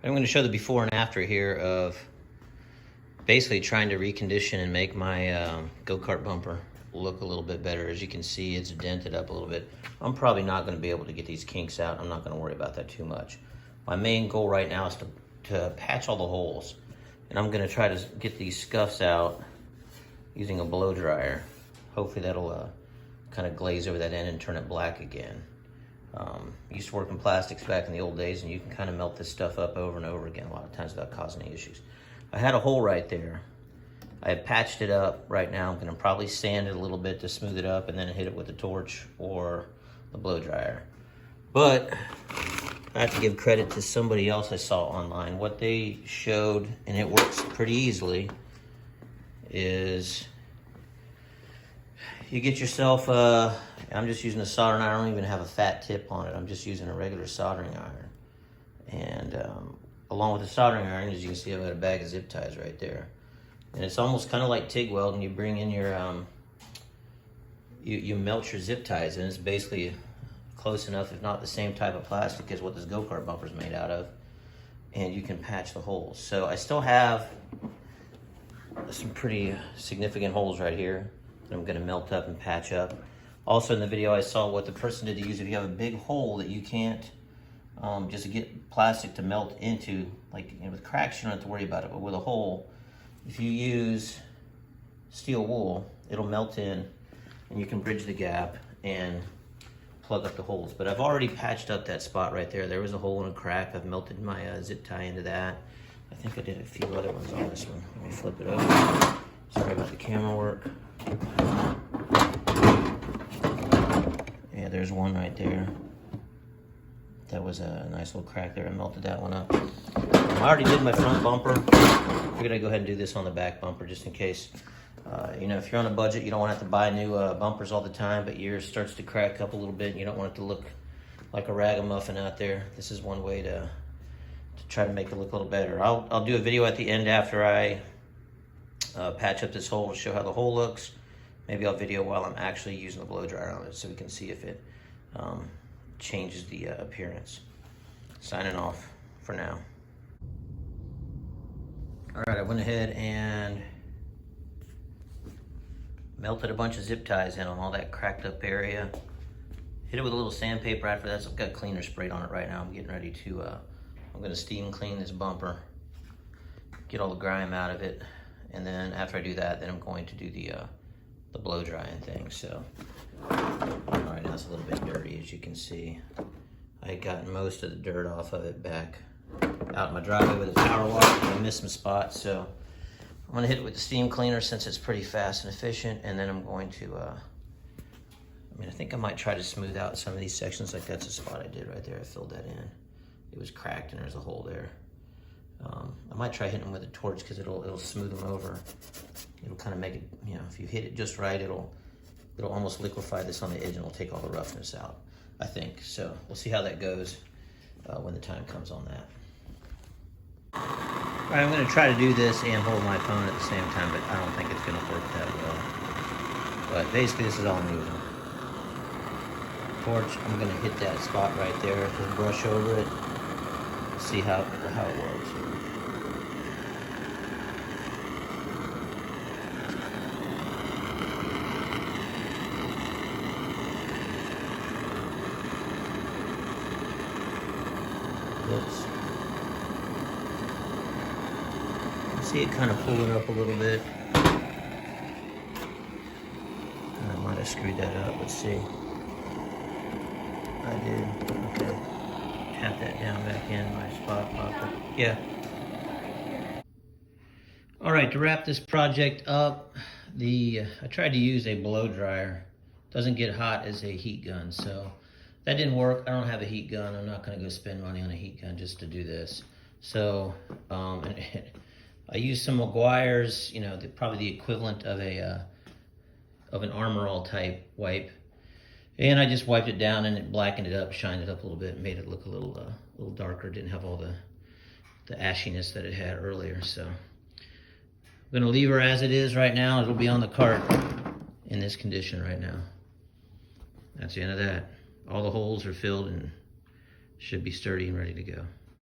I'm going to show the before and after here of basically trying to recondition and make my go-kart bumper look a little bit better. As you can see, it's dented up a little bit. I'm probably not going to be able to get these kinks out. I'm not going to worry about that too much. My main goal right now is to patch all the holes. And I'm going to try to get these scuffs out using a blow dryer. Hopefully that'll kind of glaze over that end and turn it black again. Used to work in plastics back in the old days, and you can kind of melt this stuff up over and over again a lot of times without causing any issues. I had a hole right there. I have patched it up right now. I'm going to probably sand it a little bit to smooth it up and then hit it with a torch or the blow dryer. But I have to give credit to somebody else I saw online. What they showed, and it works pretty easily, is you get yourself I'm just using a soldering iron. I don't even have a fat tip on it. I'm just using a regular soldering iron. And along with the soldering iron, as you can see, I've got a bag of zip ties right there. And it's almost kind of like TIG welding. You bring in your, you melt your zip ties, and it's basically close enough, if not the same type of plastic as what this go-kart bumper is made out of. And you can patch the holes. So I still have some pretty significant holes right here that I'm going to melt up and patch up. Also in the video I saw what the person did to use if you have a big hole that you can't just get plastic to melt into, like, you know, with cracks you don't have to worry about it, but with a hole, if you use steel wool, it'll melt in and you can bridge the gap and plug up the holes. But I've already patched up that spot right there. There was a hole and a crack. I've melted my zip tie into that. I think I did a few other ones on this one. Let me flip it over. Sorry about the camera work. Yeah, there's one right there. That was a nice little crack there. I melted that one up. I already did my front bumper. Figured I'd go ahead and do this on the back bumper just in case. You know, if you're on a budget, you don't want to have to buy new bumpers all the time, but yours starts to crack up a little bit and you don't want it to look like a ragamuffin out there. This is one way to try to make it look a little better. I'll do a video at the end after I patch up this hole to show how the hole looks. Maybe I'll video while I'm actually using the blow dryer on it so we can see if it changes the appearance. Signing off for now. All right, I went ahead and melted a bunch of zip ties in on all that cracked up area. Hit it with a little sandpaper after that. So I've got cleaner sprayed on it right now. I'm getting ready to, I'm gonna steam clean this bumper, get all the grime out of it. And then after I do that, then I'm going to do the blow drying thing. So, all right, now it's a little bit dirty, as you can see. I had gotten most of the dirt off of it back out in my driveway with a power wash. I missed some spots, so I'm gonna hit it with the steam cleaner since it's pretty fast and efficient. And then I'm going to, I think I might try to smooth out some of these sections. Like that's a spot I did right there. I filled that in. It was cracked and there's a hole there. I might try hitting them with a torch because it'll smooth them over. It'll kind of make it, you know, if you hit it just right, it'll almost liquefy this on the edge and it'll take all the roughness out, I think. So we'll see how that goes when the time comes on that. All right, I'm going to try to do this and hold my phone at the same time, but I don't think it's going to work that well. But basically, this is all I'm using. Torch, I'm going to hit that spot right there, just brush over it, see how it works. Oops. See it kind of pulling up a little bit. I might have screwed that up. Let's see. I did. Okay. Tap that down back in my spot popper. Yeah. All right, to wrap this project up, I tried to use a blow dryer. Doesn't get hot as a heat gun, so that didn't work. I don't have a heat gun. I'm not going to go spend money on a heat gun just to do this. So I used some Meguiar's, you know, probably the equivalent of an Armor All type wipe, and I just wiped it down and it blackened it up, shined it up a little bit, made it look a little darker. Didn't have all the ashiness that it had earlier. So I'm going to leave her as it is right now. It'll be on the cart in this condition right now. That's the end of that. All the holes are filled and should be sturdy and ready to go.